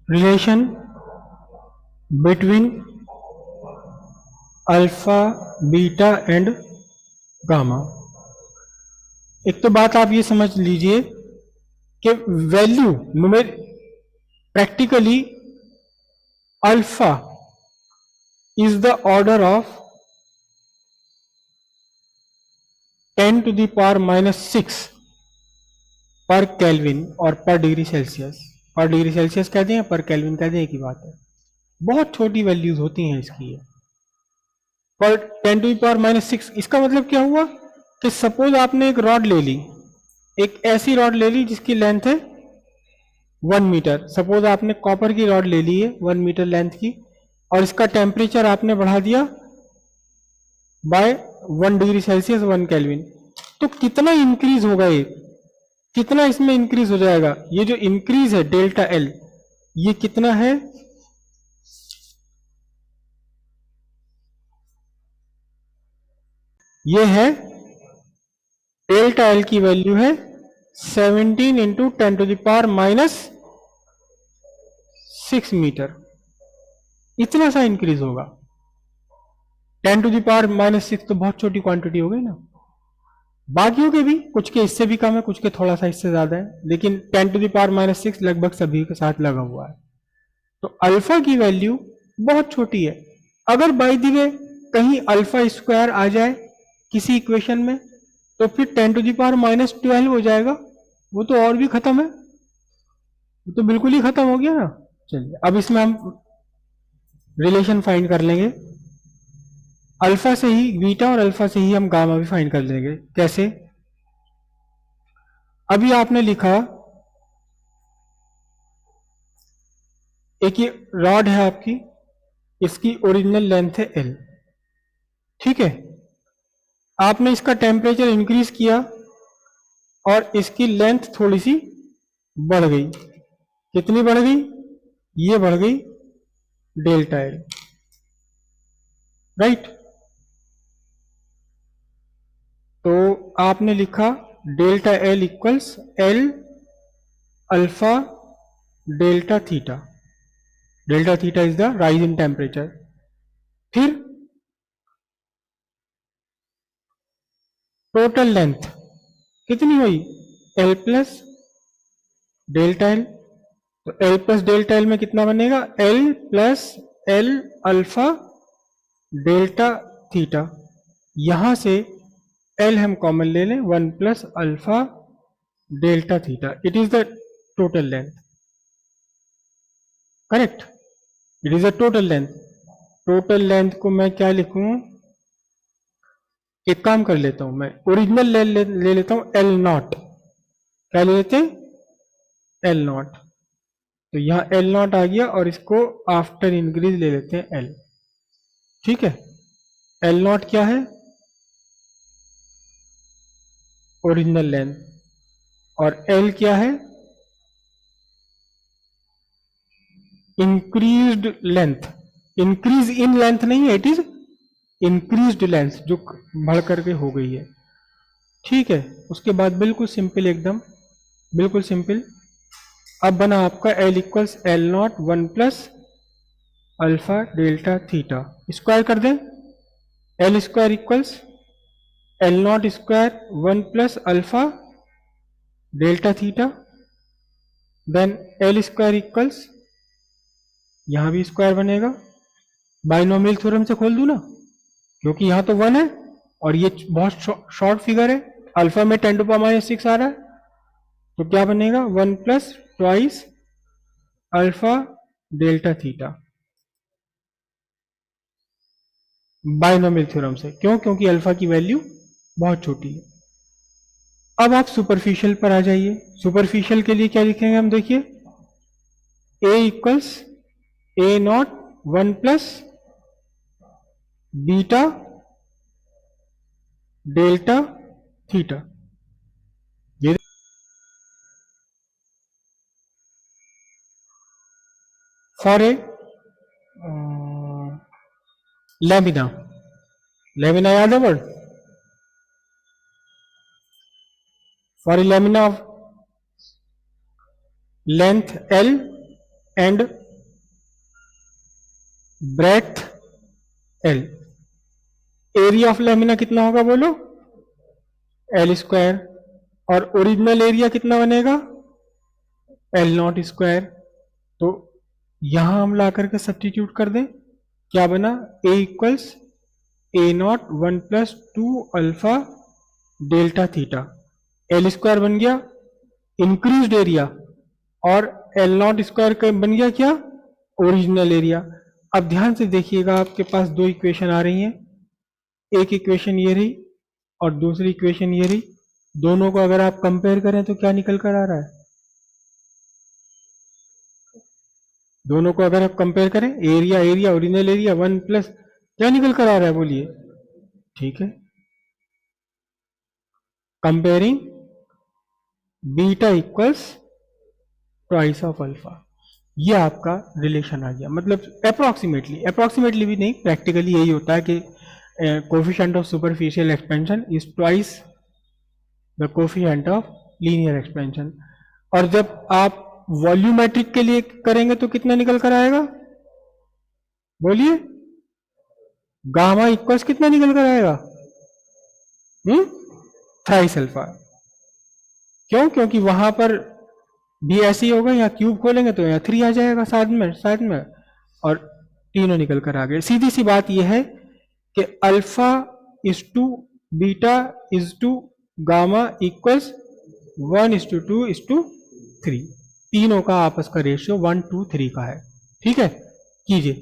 Relation between alpha, beta and gamma. एक तो बात आप ये समझ लीजिए कि वैल्यू नुमेर practically alpha is the order of 10⁻⁻⁶ per kelvin और per degree Celsius. Per degree Celsius कहते हैं, पर केल्विन कहते हैं, एक ही बात है। बहुत छोटी वैल्यूज होती हैं इसकी ये। पर 10⁻⁻⁶, इसका मतलब क्या हुआ कि सपोज आपने एक रॉड ले ली, एक ऐसी रॉड ले ली जिसकी लेंथ है 1 मीटर। सपोज आपने कॉपर की रॉड ले ली है 1 मीटर लेंथ की, और इसका टेम्परेचर आपने बढ़ा दिया बाय 1 डिग्री सेल्सियस 1 केल्विन। तो कितना इंक्रीज होगा ये, कितना इसमें इंक्रीज हो जाएगा? ये जो इंक्रीज है डेल्टा एल, ये कितना है? ये है डेल्टा एल की वैल्यू है 17 इंटू 10⁻⁻⁶ मीटर। इतना सा इंक्रीज होगा। 10⁻⁻⁶ तो बहुत छोटी क्वांटिटी हो गई ना। बाकियों के भी कुछ के इससे भी कम है, कुछ के थोड़ा सा इससे ज्यादा है, लेकिन 10⁻⁻⁶ लगभग सभी के साथ लगा हुआ है। तो अल्फा की वैल्यू बहुत छोटी है। अगर बाय द वे कहीं अल्फा स्क्वायर आ जाए किसी इक्वेशन में, तो फिर 10⁻⁻12 हो जाएगा। वो तो और भी खत्म है, वो तो बिल्कुल ही खत्म हो गया ना। चलिए अब इसमें हम रिलेशन फाइंड कर लेंगे। अल्फा से ही बीटा और अल्फा से ही हम गामा भी फाइंड कर लेंगे। कैसे? अभी आपने लिखा एक ये रॉड है आपकी, इसकी ओरिजिनल लेंथ है एल, ठीक है। आपने इसका टेम्परेचर इंक्रीज किया और इसकी लेंथ थोड़ी सी बढ़ गई। कितनी बढ़ गई? ये बढ़ गई डेल्टा एल, राइट। तो आपने लिखा delta L equals L alpha delta theta. Delta theta is the rise in temperature. फिर टोटल लेंथ कितनी हुई? L plus delta L. तो एल प्लस डेल्टा एल में कितना बनेगा? L plus L alpha delta theta. यहां से एल हम कॉमन ले लें, 1 plus alpha delta theta. It is the total length, correct. It is the total length. Total length को मैं क्या लिखूं? एक काम कर लेता हूं, मैं ओरिजिनल ले लेता हूं एल नॉट। क्या ले लेते हैं? L not. तो यहां एल नॉट आ गया और इसको आफ्टर इंक्रीज ले लेते हैं एल, ठीक है। एल नॉट क्या है? Original length. और एल क्या है? Increased length. Increase in length नहीं है, इट इज इंक्रीज्ड लेंथ, जो बढ़ करके हो गई है, ठीक है। उसके बाद बिल्कुल सिंपल, एकदम बिल्कुल सिंपल। अब बना आपका L equals L naught 1 plus alpha delta theta. Square कर दें, L square equals L naught square 1 plus alpha delta theta. Then L square equals, यहां भी स्क्वायर बनेगा, बाइनोमियल थ्योरम से खोल दूं ना, क्योंकि यहां तो 1 है और ये बहुत शॉर्ट फिगर है। अल्फा में 10⁻⁻⁶ आ रहा है, तो क्या बनेगा? 1 plus twice alpha delta theta, binomial theorem से। क्यों? क्योंकि अल्फा की वैल्यू बहुत छोटी है। अब आप सुपरफिशियल पर आ जाइए। सुपरफिशियल के लिए क्या लिखेंगे हम? देखिए, A equals A not 1 plus beta delta theta. ये फॉर ए लेमिना। लेमिना याद है word? For a lamina of length L and breadth L, area of lamina कितना होगा बोलो, L स्क्वायर, और ओरिजिनल एरिया कितना बनेगा, L नॉट स्क्वायर। तो यहां हम ला करके सब्स्टिट्यूट कर दें, क्या बना, A equals A not 1 plus 2 alpha delta theta, L square बन गया इंक्रीज्ड एरिया, और L नॉट स्क्वायर का बन गया क्या, ओरिजिनल एरिया। अब ध्यान से देखिएगा, आपके पास दो इक्वेशन आ रही हैं, एक इक्वेशन ये रही और दूसरी इक्वेशन ये रही, दोनों को अगर आप कंपेयर करें तो क्या निकल कर आ रहा है, दोनों को अगर आप कंपेयर करें, area area original area 1 plus क्या निकल कर आ रहा है बोलिए, ठीक है, comparing beta equals twice of alpha, ये आपका रिलेशन आ गया। मतलब अप्रोक्सीमेटली भी नहीं, प्रैक्टिकली यही होता है कि coefficient of superficial expansion is twice the coefficient of linear expansion. और जब आप वॉल्यूमेट्रिक के लिए करेंगे तो कितना निकल कर आएगा बोलिए, गामा इक्वल्स कितना निकल कर आएगा, थ्राइस अल्फा। क्यों, क्योंकि वहां पर भी ऐसे ही होगा, यहाँ क्यूब खोलेंगे तो यहाँ 3 आ जाएगा साथ में और तीनों निकल कर आ गए। सीधी सी बात यह है कि alpha is to beta is to gamma equals 1:2:3, तीनों का आपस का रेशियो 1:3 का है। ठीक है, कीजिए।